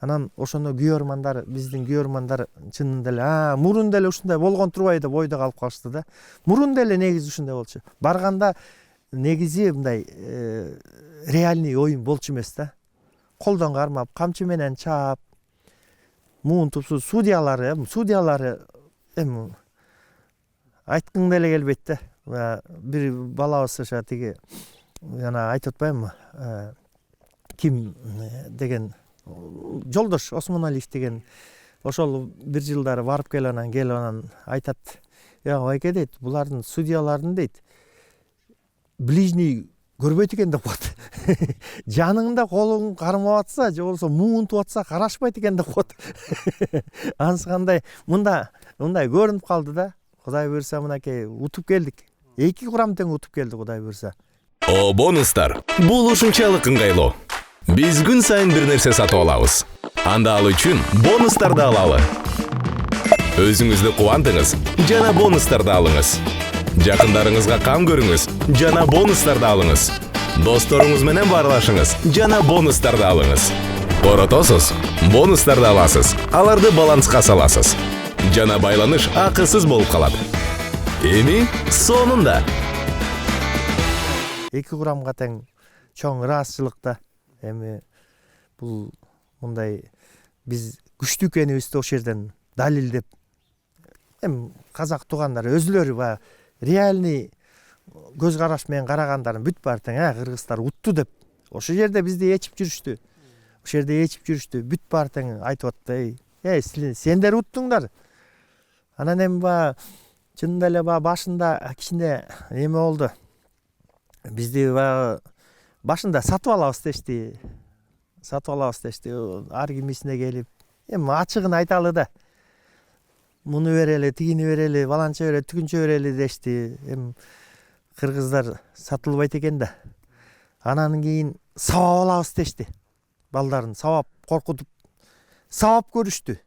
Анан ошондо күйөрмандар, биздин күйөрмандар чынында эле мурун деле ушундай болгон турбай деп ойдо калып калышты да. Мурун деле негизи ушундай болчу. Барганда негизи мындай реальный оюн болчу эмес да. Колдон кармап, камчы менен чаап, муун тупсуз судьялары эми айткың деле келбейт да. Бир балабыз ошо тиги жана айтып атпаймынбы? Ким деген жолдош Осмоналиев деген ошол бир жылдары барып келип анан айтат: байке дейт, булардын судьялардын дейт ближний көрбөйт экен деп коет. Жаныңда колуң кармап атса же болбосо муунтуп атса карашпайт экен деп коет. Анысы кандай мындай көрүнүп калды да. Кудай буйрса мынакей утуп келдик. 2 курам тең утуп келди Кудай буйрса. Бонустар. Бул ушунчалык ыңгайлуу. Биз күн сайын бир нерсе сатып алабыз. Анда ал үчүн бонустарды алалы. Өзүңүздү кубандыңыз, жана бонустарды алыңыз. Жакындарыңызга кам көрүңүз, жана бонустарды алыңыз. Досторуңуз менен баарлашыңыз, жана бонустарды алыңыз. Коротосуз, бонустарды аласыз. Аларды баланска саласыз. Жана байланыш акысыз болуп калат. Эми сонунда 2 курамга тең чоң ыраазычылыкта. Эми бул мындай биз күчтүү экенибизди ошол жерден далилдеп, эми казак туугандар өзүлөрү реальный көз караш менен карагандарын бүт баары тең кыргыздар утту деп ошол жерде бизди ээчип жүрүштү. Бүт баары тең айтып атты: сендер уттуңдар. Анан эми чынында эле башында кичине эме болду. Бизди башында сатып алабыз дешти. Ар кимисине келип, эми ачыгын айталы да. Муну берели, тигини берели, баланча берели, түгүнчө берели дешти. Эми кыргыздар сатылбайт экен да. Анан кийин сабап алабыз дешти. Балдарын сабап, коркутуп, сабап көрүштү.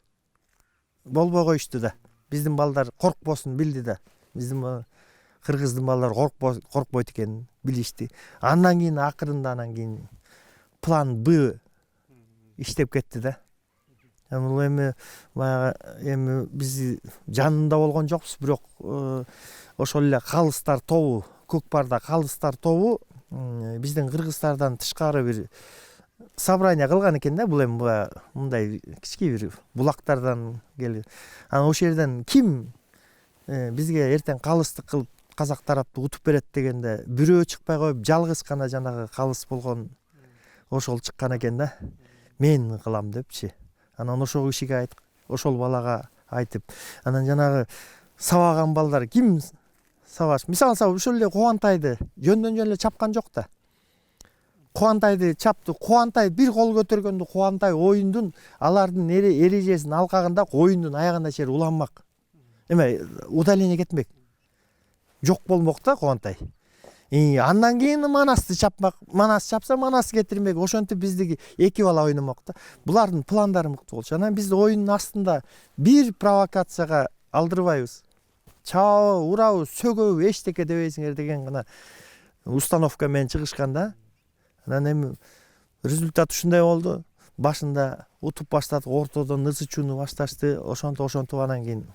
Болбой коюшту да. Биздин балдар коркпосун билди да. Биздин кыргыздын балдары коркпойт экенин билишти. Андан кийин акырында план Б иштеп кетти да. Бул эми биз жанында болгон жокпуз, бирок ошол эле калыстар тобу, Көкпарда калыстар тобу биздин кыргыздардан тышкары бир собрание кылган экен да. Бул эми мындай кички бир булактардан келип. Анан ошол жерден ким бизге эртең калыстык кылып казак тарапты утуп берет дегенде бирөө чыкпай коюп, жалгыз гана жанагы калыс болгон ошол чыккан экен да. Мен кылам депчи. Анан ошол кишиге айттык, ошол балага айтып, анан жанагы сабаган балдар ким сабаш? Мисалы ошол эле Кубантайды жөндөн жөн эле чапкан жок да. Кубантайды чапты. Кубантай бир кол көтөргөндө Кубантай оюндун алардын эрежесин алкагында оюндун аягына чейин уланмак. Эме удаление кетмек. Жок болмок да Кубантай. Андан кийин Манасты чапмак. Манас чапса Манас кетирмек. Ошентип бизди 2 бала ойномок да. Булардын пландары мыкты болчу. Анан бизди оюндун астында бир провокацияга алдырбайбыз. Чабабы, урабы, сөгөбү, эчтеке дебейсиңер деген гана установка менен чыгышкан да. Анан эми результат ушундай болду. Башында утуп баштадык, ортодон ызы чууну башташты. Ошонтип анан кийин